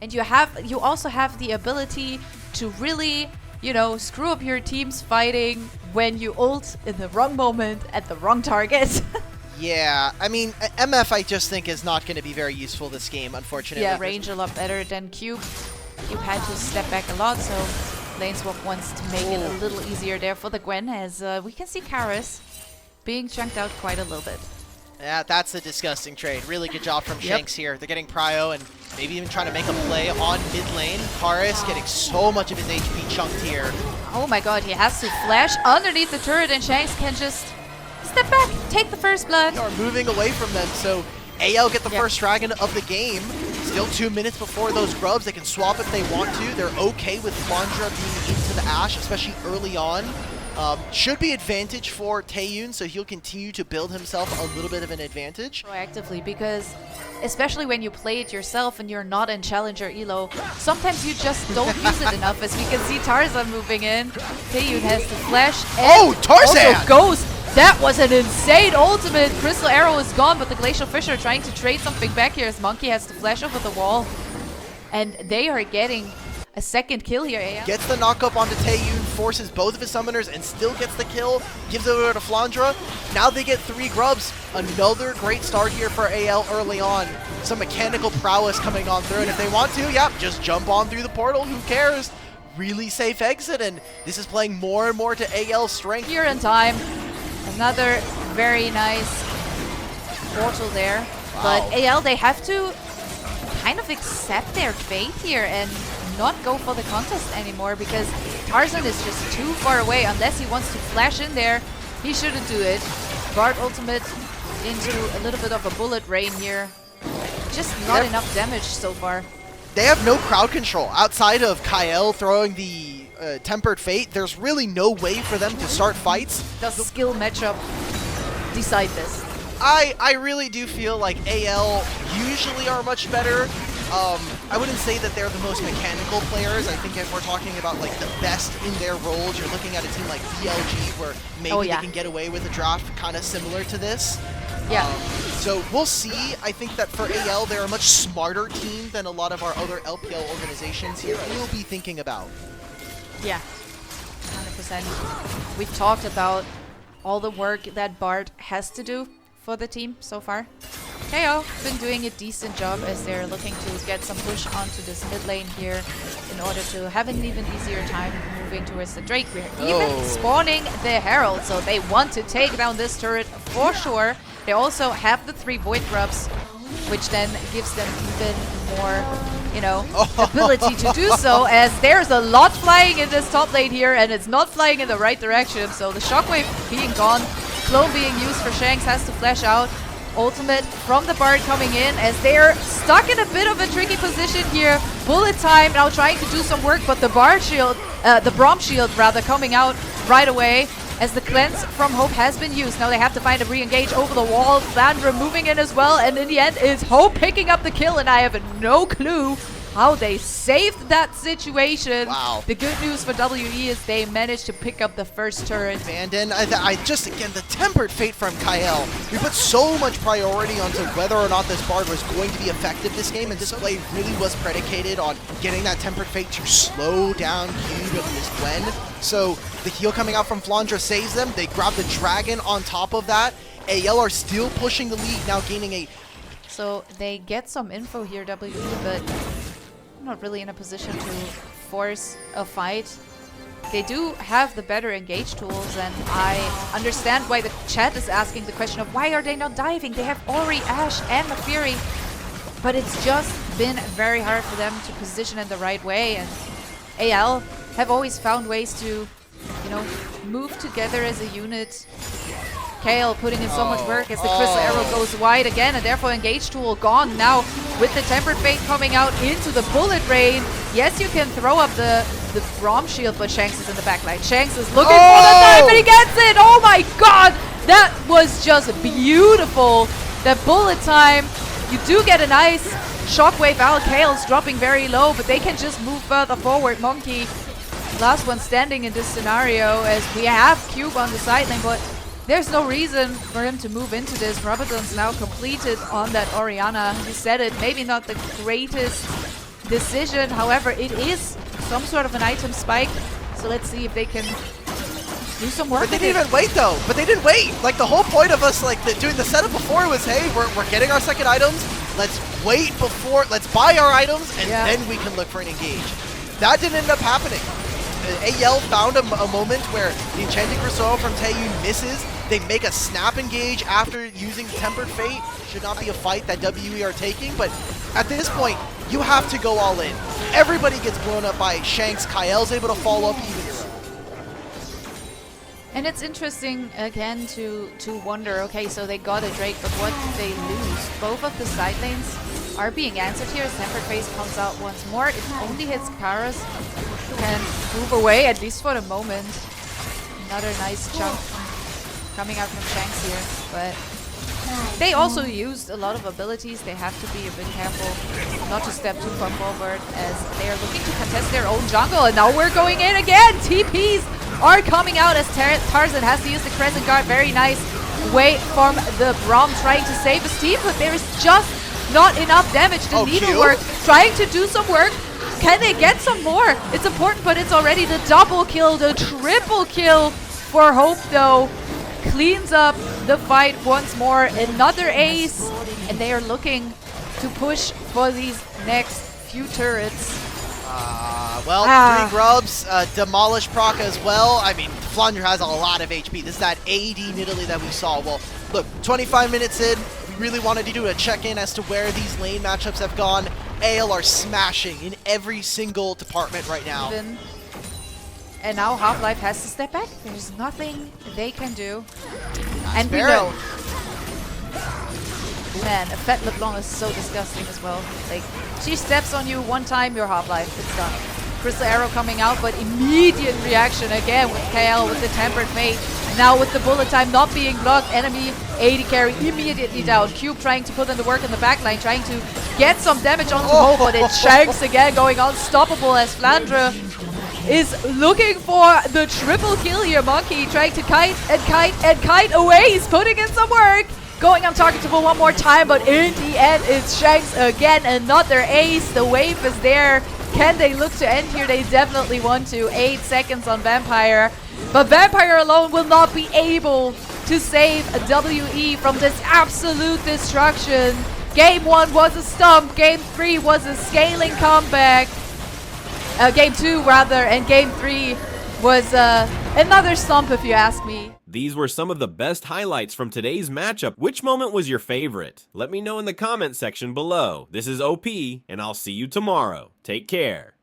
And you also have the ability to really, you know, screw up your team's fighting when you ult in the wrong moment at the wrong target. Yeah, I mean, MF I just think is not going to be very useful this game, unfortunately. Yeah, range a lot better than Cube. Cube had to step back a lot, so Laneswap wants to make it a little easier there for the Gwen, as we can see Karis being chunked out quite a little bit. Yeah, that's a disgusting trade. Really good job from Shanks here. They're getting Prio and maybe even trying to make a play on mid lane. Karis getting so much of his HP chunked here. Oh my god, he has to flash underneath the turret, and Shanks can just step back, take the first blood. They are moving away from them, so AL get the first dragon of the game. Still 2 minutes before those grubs. They can swap if they want to. They're okay with Flandra being into the Ashe, especially early on. Should be advantage for Taeyun, so he'll continue to build himself a little bit of an advantage. Proactively, because especially when you play it yourself and you're not in Challenger Elo, sometimes you just don't use it enough, as we can see Tarzan moving in. Taeyun has to flash. And Tarzan! Also goes. That was an insane ultimate. Crystal Arrow is gone, but the Glacial Fisher trying to trade something back here as Monkey has to flash over the wall. And they are getting a second kill here, AL. Gets the knock-up onto Taeyun, forces both of his summoners, and still gets the kill. Gives it over to Flandra. Now they get 3 grubs. Another great start here for AL early on. Some mechanical prowess coming on through, and if they want to, just jump on through the portal. Who cares? Really safe exit, and this is playing more and more to AL's strength. Here in time. Another very nice portal there. Wow. But AL, they have to kind of accept their fate here and not go for the contest anymore, because Tarzan is just too far away. Unless he wants to flash in there, he shouldn't do it. Bard ultimate into a little bit of a bullet rain here. Just not enough damage so far. They have no crowd control. Outside of Kael throwing the Tempered Fate, there's really no way for them to start fights. The skill matchup decide this. I really do feel like AL usually are much better. I wouldn't say that they're the most mechanical players. I think if we're talking about like the best in their roles, you're looking at a team like BLG where maybe they can get away with a draft kind of similar to this. Yeah. So we'll see. I think that for AL, they're a much smarter team than a lot of our other LPL organizations here. We'll be thinking about. Yeah, 100%. We've talked about all the work that Bard has to do for the team so far. KO been doing a decent job as they're looking to get some push onto this mid lane here in order to have an even easier time moving towards the Drake. We're even spawning the Herald, so they want to take down this turret for sure. They also have the 3 Void Grubs, which then gives them even more, you know, ability to do so, as there's a lot flying in this top lane here, and it's not flying in the right direction. So the Shockwave being gone, Clone being used for Shanks has to flash out. Ultimate from the Bard coming in, as they're stuck in a bit of a tricky position here. Bullet time now trying to do some work, but the Bard shield, the Braum shield rather, coming out right away, as the cleanse from Hope has been used. Now they have to find a re-engage over the wall. Flandra moving in as well, and in the end it's Hope picking up the kill, and I have no clue how they saved that situation. Wow. The good news for WE is they managed to pick up the first turret. Vanden, I just, again, the Tempered Fate from Kael. We put so much priority onto whether or not this Bard was going to be effective this game, and this play really was predicated on getting that Tempered Fate to slow down Cube of this Gwen. So the heal coming out from Flandra saves them. They grab the Dragon on top of that. AL are still pushing the lead, now gaining a... So they get some info here, WE, but not really in a position to force a fight. They do have the better engage tools, and I understand why the chat is asking the question of why are they not diving? They have Ori, Ashe, and McFury, but it's just been very hard for them to position in the right way, and AL have always found ways to, you know, move together as a unit. Kale putting in so much work as the Crystal Arrow goes wide again, and therefore engage tool gone now with the Tempered Fate coming out into the bullet rain. Yes, you can throw up the Braum shield, but Shanks is in the backline. Shanks is looking for the knife, and he gets it! Oh my god! That was just beautiful. That bullet time. You do get a nice shockwave out. Kale's dropping very low, but they can just move further forward. Monkey, last one standing in this scenario, as we have Cube on the side lane, but there's no reason for him to move into this. Robertson's now completed on that Orianna. You said it, maybe not the greatest decision. However, it is some sort of an item spike. So let's see if they can do some work. But they didn't even wait though. But they didn't wait. Like the whole point of us doing the setup before was, hey, we're getting our second items. Let's wait before, let's buy our items, and then we can look for an engage. That didn't end up happening. AL found a moment where the Enchanting Restore from Taeyoon misses. They make a snap engage after using Tempered Fate. Should not be a fight that WE are taking, but at this point, you have to go all in. Everybody gets blown up by Shanks. Kael's able to follow up even. And it's interesting, again, to wonder, okay, so they got a Drake, but what did they lose? Both of the side lanes are being answered here. Tempered Phase comes out once more. It only hits Karas. Can move away, at least for the moment. Another nice chunk coming out from Shanks here, but they also used a lot of abilities. They have to be a bit careful not to step too far forward as they are looking to contest their own jungle. And now we're going in again. TPs are coming out as Tarzan has to use the Crescent Guard. Very nice way from the Braum trying to save his team, but there is just not enough damage. The Needlework trying to do some work. Can they get some more? It's important, but it's already the double kill, the triple kill for Hope though. Cleans up the fight once more. Another ace, and they are looking to push for these next few turrets. Well, 3 grubs, demolish proc as well. I mean, Flandre has a lot of HP. This is that AD Nidalee that we saw. Well, look, 25 minutes in, we really wanted to do a check-in as to where these lane matchups have gone. AL are smashing in every single department right now. And now Half-Life has to step back. There's nothing they can do. And we know. Man, a Fat LeBlanc is so disgusting as well. Like, she steps on you one time, you're Half-Life. It's done. Crystal Arrow coming out, but immediate reaction again with KL with the Tempered Fate. Now with the bullet time not being blocked, enemy AD carry immediately down. Cube trying to put in the work in the backline, trying to get some damage onto Hope, but it's Shanks again going unstoppable as Flandre is looking for the triple kill here. Monkey trying to kite and kite and kite away. He's putting in some work. Going untargetable one more time, but in the end, it's Shanks again. Another ace. The wave is there. Can they look to end here? They definitely want to. 8 seconds on Vampire. But Vampire alone will not be able to save WE from this absolute destruction. Game 1 was a stump. Game 3 was a scaling comeback. Game 2 rather, and Game 3 was another stump if you ask me. These were some of the best highlights from today's matchup. Which moment was your favorite? Let me know in the comment section below. This is OP, and I'll see you tomorrow. Take care.